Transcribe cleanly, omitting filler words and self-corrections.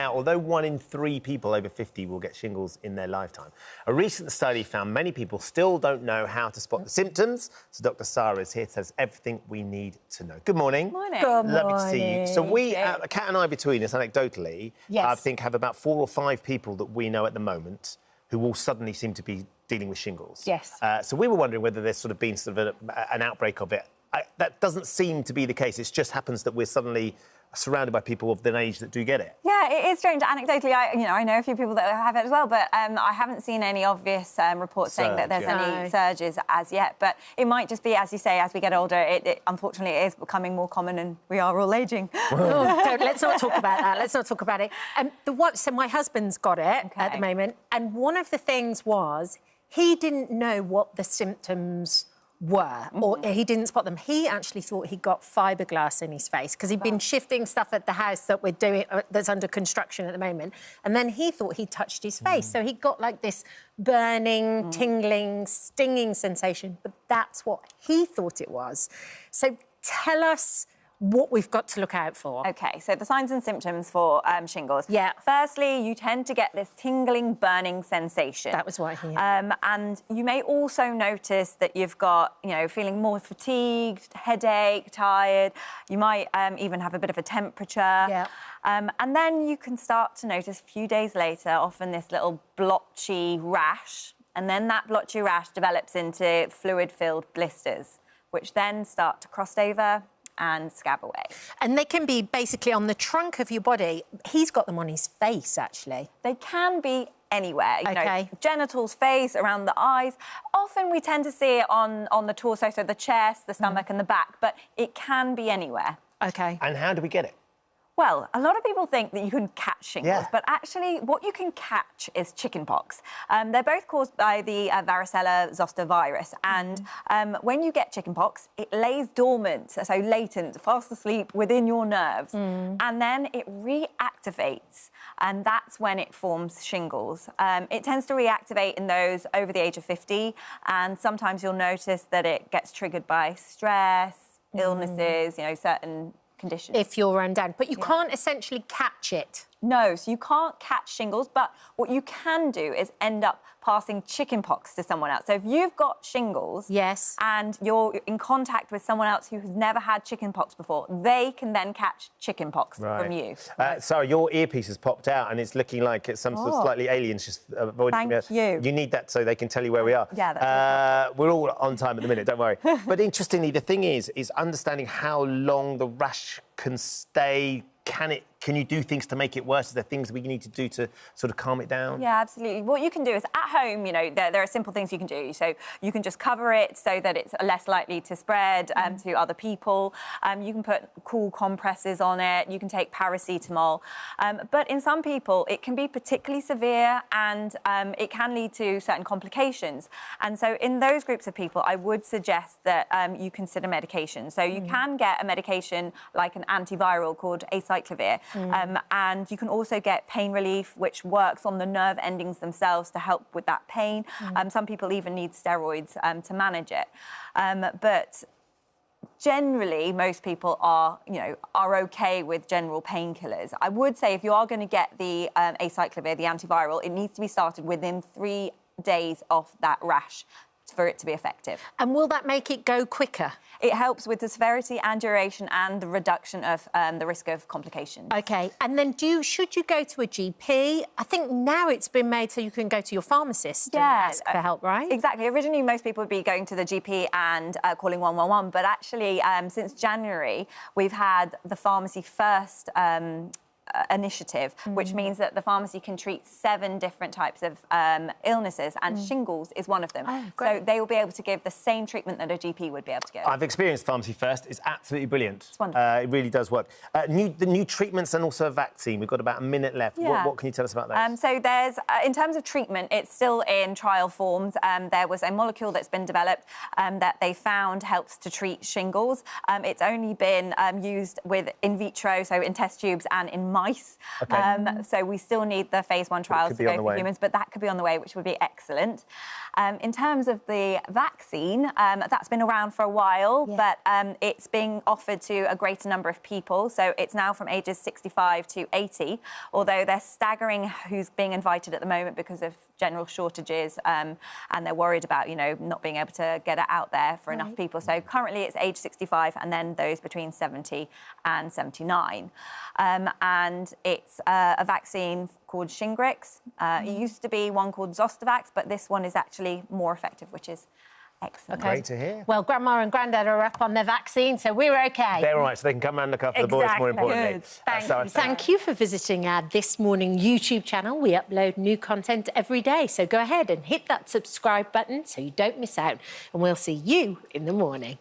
Now, although 1 in 3 people over 50 will get shingles in their lifetime, a recent study found many people still don't know how to spot the symptoms. So Dr. Sara is here to tell us everything we need to know. Good morning. Morning. Good Lovely to see you. So we, Thank you. Kat and I between us, anecdotally, Yes. I think have about 4 or 5 people that we know at the moment who will suddenly seem to be dealing with shingles. Yes. So we were wondering whether there's sort of been an outbreak of it. That doesn't seem to be the case. It just happens that we're suddenly surrounded by people of the age that do get it. Yeah, it is strange. Anecdotally, I know a few people that have it as well, but I haven't seen any obvious reports saying that there's any surges as yet. But it might just be, as you say, as we get older, it unfortunately it is becoming more common, and we are all aging. Let's not talk about that. Let's not talk about it. So my husband's got it at the moment, and one of the things was he didn't know what the symptoms were, or he didn't spot them. He actually thought he got fiberglass in his face because he'd been shifting stuff at the house that we're doing, that's under construction at the moment, and then he thought he touched his face. So he got like this burning, tingling, stinging sensation, but that's what he thought it was. So tell us what we've got to look out for. OK, so the signs and symptoms for shingles. Yeah. Firstly, you tend to get this tingling, burning sensation. That was what he had. And you may also notice that you've got, feeling more fatigued, headache, tired. You might even have a bit of a temperature. Yeah. And then you can start to notice a few days later, often this little blotchy rash. And then that blotchy rash develops into fluid-filled blisters, which then start to cross over and scab away. And they can be basically on the trunk of your body. He's got them on his face, actually. They can be anywhere. You OK. know, genitals, face, around the eyes. Often we tend to see it on the torso, so the chest, the stomach and the back, but it can be anywhere. OK. And how do we get it? Well, a lot of people think that you can catch shingles, Yeah. but actually what you can catch is chickenpox. They're both caused by the varicella zoster virus, and when you get chickenpox, it lays dormant, so latent, fast asleep within your nerves, and then it reactivates, and that's when it forms shingles. It tends to reactivate in those over the age of 50, and sometimes you'll notice that it gets triggered by stress, illnesses, certain conditions. If you're run down. But you can't essentially catch it. No, so you can't catch shingles, but what you can do is end up passing chickenpox to someone else. So if you've got shingles Yes. and you're in contact with someone else who has never had chickenpox before, they can then catch chickenpox from you. Sarah, your earpiece has popped out and it's looking like it's some sort of slightly aliens just avoiding. Thank you. You need that so they can tell you where we are. Yeah, that's we're all on time at the minute, don't worry. But interestingly, the thing is understanding how long the rash can stay. Can you do things to make it worse? Is there things we need to do to sort of calm it down? Yeah, absolutely. What you can do is, at home, there are simple things you can do. So you can just cover it so that it's less likely to spread to other people. You can put cool compresses on it. You can take paracetamol. But in some people, it can be particularly severe and it can lead to certain complications. And so in those groups of people, I would suggest that you consider medication. So you can get a medication like an antiviral called acyclovir. And you can also get pain relief, which works on the nerve endings themselves to help with that pain. Some people even need steroids to manage it. But generally, most people are OK with general painkillers. I would say if you are going to get the acyclovir, the antiviral, it needs to be started within 3 days of that rash for it to be effective. And will that make it go quicker? It helps with the severity and duration and the reduction of the risk of complications. OK. And then should you go to a GP? I think now it's been made so you can go to your pharmacist and ask for help, right? Exactly. Originally, most people would be going to the GP and calling 111, but actually, since January, we've had the Pharmacy First initiative, which means that the pharmacy can treat 7 different types of illnesses, and shingles is one of them. Oh, great. So they will be able to give the same treatment that a GP would be able to give. I've experienced Pharmacy First. It's absolutely brilliant. It's wonderful. It really does work. The new treatments and also a vaccine. We've got about a minute left. Yeah. What can you tell us about those? So there's, in terms of treatment, it's still in trial forms. There was a molecule that's been developed that they found helps to treat shingles. It's only been used with in vitro, so in test tubes and in mice. Okay. So we still need the phase 1 trials to go for humans, but that could be on the way, which would be excellent. In terms of the vaccine, that's been around for a while, but it's being offered to a greater number of people. So it's now from ages 65 to 80, although they're staggering who's being invited at the moment because of general shortages, and they're worried about, you know, not being able to get it out there for enough people. So currently it's age 65 and then those between 70 and 79. And it's a vaccine called Shingles. It used to be one called Zostavax, but this one is actually more effective, which is excellent. Great to hear. Well, Grandma and Grandad are up on their vaccine, so we're OK. They're all right, so they can come and look after the boys, more importantly. Thank you for visiting our This Morning YouTube channel. We upload new content every day, so go ahead and hit that subscribe button so you don't miss out. And we'll see you in the morning.